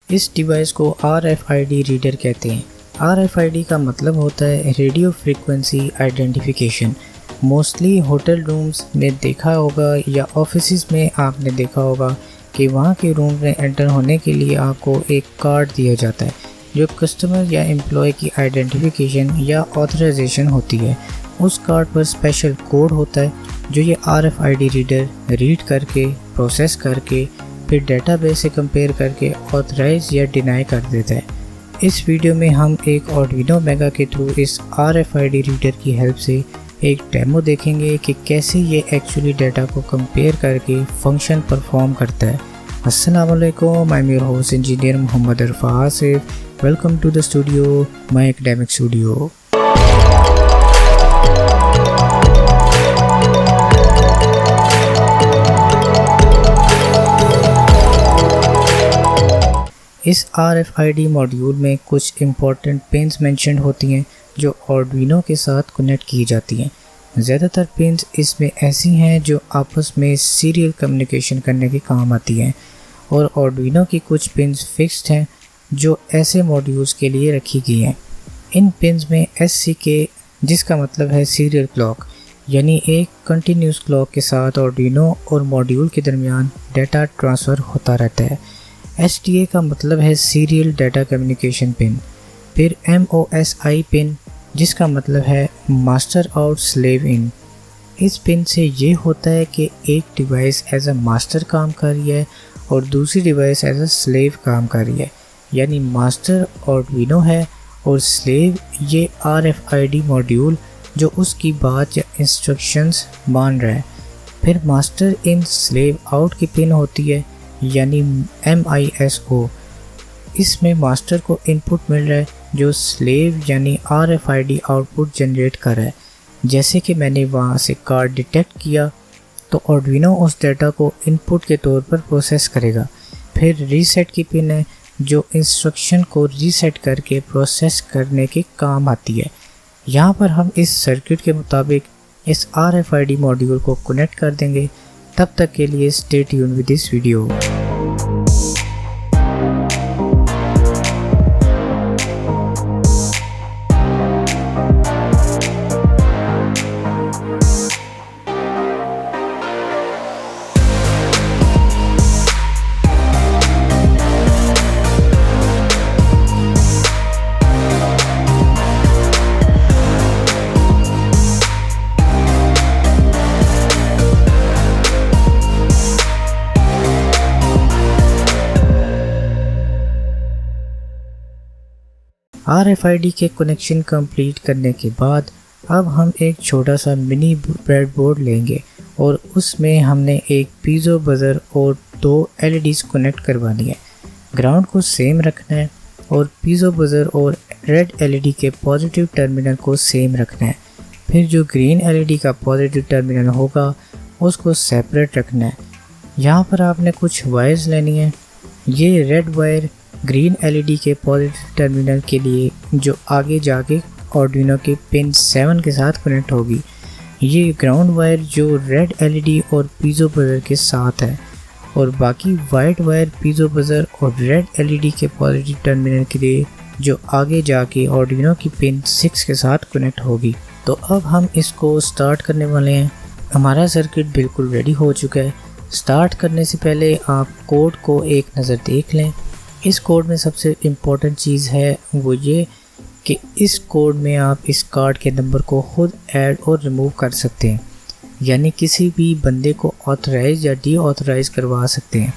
इस डिवाइस को RFID reader कहते हैं। RFID का मतलब होता है radio frequency identification. Mostly hotel rooms में देखा होगा या ऑफिसेज में आपने देखा होगा कि वहाँ के रूम में एंटर होने के लिए आपको एक कार्ड दिया जाता है जो कस्टमर या एम्प्लॉय की आइडेंटिफिकेशन या ऑथराइजेशन होती है। उस कार्ड पर स्पेशल कोड होता है जो ये RFID रीडर रीड करके प्रोसेस करके फिर डेटाबेस से कंपेयर करके ऑथराइज या डिनाई कर देता है। इस वीडियो में हम एक आर्डुइनो मेगा के थ्रू इस RFID रीडर की हेल्प से एक डेमो देखेंगे कि कैसे ये एक्चुअली डाटा को कंपेयर करके फंक्शन परफॉर्म करता है। अस्सलाम वालेकुम, I am your host engineer Mohammad Arfa Asif. Welcome to the studio, my academic studio. इस RFID मॉड्यूल में कुछ इम्पॉर्टेंट पिन्स मेंशन होती हैं जो आर्डुइनो के साथ कनेक्ट की जाती हैं। ज़्यादातर पिन्स इसमें ऐसी हैं जो आपस में सीरियल कम्युनिकेशन करने के काम आती हैं और आर्डुइनो की कुछ पिन्स फिक्स्ड हैं जो ऐसे मॉड्यूल्स के लिए रखी गई हैं। इन पिन्स में SCK जिसका मतलब है सीरियल क्लॉक, यानी एक कंटिन्यूस क्लॉक के साथ आर्डुइनो और मॉड्यूल के दरमियान डाटा ट्रांसफ़र होता रहता है। SDA का मतलब है सीरियल डाटा कम्युनिकेशन पिन। फिर MOSI पिन जिसका मतलब है मास्टर आउट स्लेव इन। इस पिन से ये होता है कि एक डिवाइस एज अ मास्टर काम कर रही है और दूसरी डिवाइस एज अ स्लेव काम कर रही है, यानी मास्टर आर्डुइनो है और स्लेव ये RFID मॉड्यूल जो उसकी बात या इंस्ट्रक्शंस मान रहा है। फिर मास्टर इन स्लेव आउट की पिन होती है यानी MISO। इसमें मास्टर को इनपुट मिल रहा है जो स्लेव यानी RFID आउटपुट जनरेट कर रहा है। जैसे कि मैंने वहाँ से कार्ड डिटेक्ट किया तो आर्डुइनो उस डाटा को इनपुट के तौर पर प्रोसेस करेगा। फिर रीसेट की पिन है जो इंस्ट्रक्शन को रीसेट करके प्रोसेस करने के काम आती है। यहाँ पर हम इस सर्किट के मुताबिक इस RFID मॉड्यूल को कनेक्ट कर देंगे। तब तक के लिए stay tuned with this video. RFID के कनेक्शन कंप्लीट करने के बाद अब हम एक छोटा सा मिनी ब्रेडबोर्ड लेंगे और उसमें हमने एक पीजो बजर और 2 LEDs कनेक्ट करवानी है। ग्राउंड को सेम रखना है और पीजो बजर और रेड LED के पॉजिटिव टर्मिनल को सेम रखना है। फिर जो ग्रीन LED का पॉजिटिव टर्मिनल होगा उसको सेपरेट रखना है। यहाँ पर आपने कुछ वायर्स लेनी है। ये रेड वायर ग्रीन LED के पॉजिटिव टर्मिनल के लिए जो आगे जाके आर्डुइनो के पिन 7 के साथ कनेक्ट होगी। ये ग्राउंड वायर जो रेड LED और पीजो बजर के साथ है और बाकी वाइट वायर पीजो बजर और रेड LED के पॉजिटिव टर्मिनल के लिए जो आगे जाके आर्डुइनो की पिन 6 के साथ कनेक्ट होगी। तो अब हम इसको स्टार्ट करने वाले हैं। हमारा सर्किट बिल्कुल रेडी हो चुका है। स्टार्ट करने से पहले आप कोड को एक नज़र देख लें। इस कोड में सबसे इम्पोर्टेंट चीज़ है वो ये कि इस कोड में आप इस कार्ड के नंबर को खुद ऐड और रिमूव कर सकते हैं, यानी किसी भी बंदे को ऑथराइज या डी ऑथराइज करवा सकते हैं।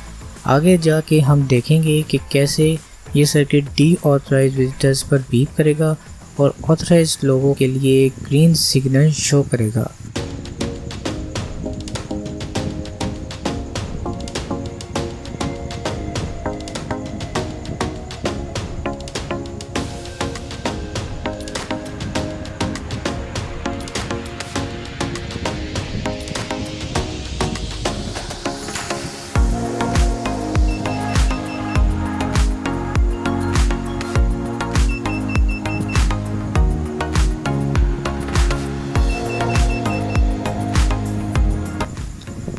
आगे जाके हम देखेंगे कि कैसे ये सर्किट डी ऑथराइज विजिटर्स पर बीप करेगा और ऑथराइज लोगों के लिए ग्रीन सिग्नल शो करेगा।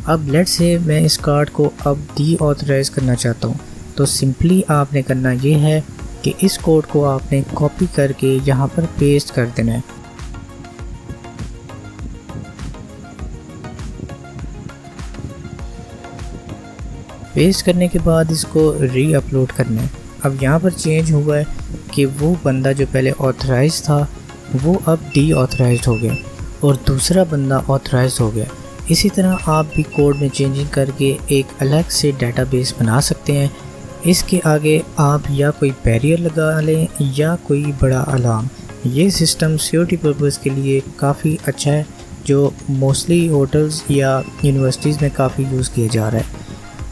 अब लेट्स से मैं इस कार्ड को अब डी ऑथराइज़ करना चाहता हूँ। तो सिंपली आपने करना ये है कि इस कोड को आपने कॉपी करके यहाँ पर पेस्ट कर देना है। पेस्ट करने के बाद इसको री अपलोड करना है। अब यहाँ पर चेंज हुआ है कि वो बंदा जो पहले ऑथराइज था वो अब डी ऑथराइज हो गया और दूसरा बंदा ऑथराइज हो गया। इसी तरह आप भी कोड में चेंजिंग करके एक अलग से डेटाबेस बना सकते हैं। इसके आगे आप या कोई बैरियर लगा लें या कोई बड़ा अलार्म। ये सिस्टम सिक्योरिटी पर्पज़ के लिए काफ़ी अच्छा है, जो मोस्टली होटल्स या यूनिवर्सिटीज़ में काफ़ी यूज़ किया जा रहा है।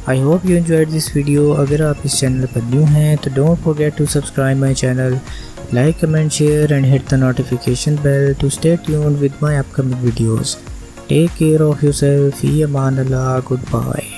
I hope you enjoyed this video. अगर आप इस चैनल पर न्यू हैं तो don't forget to subscribe my channel, like, comment, share and hit the notification bell to stay tuned with my upcoming videos. Take care of yourself. Fi aman Allah. Goodbye.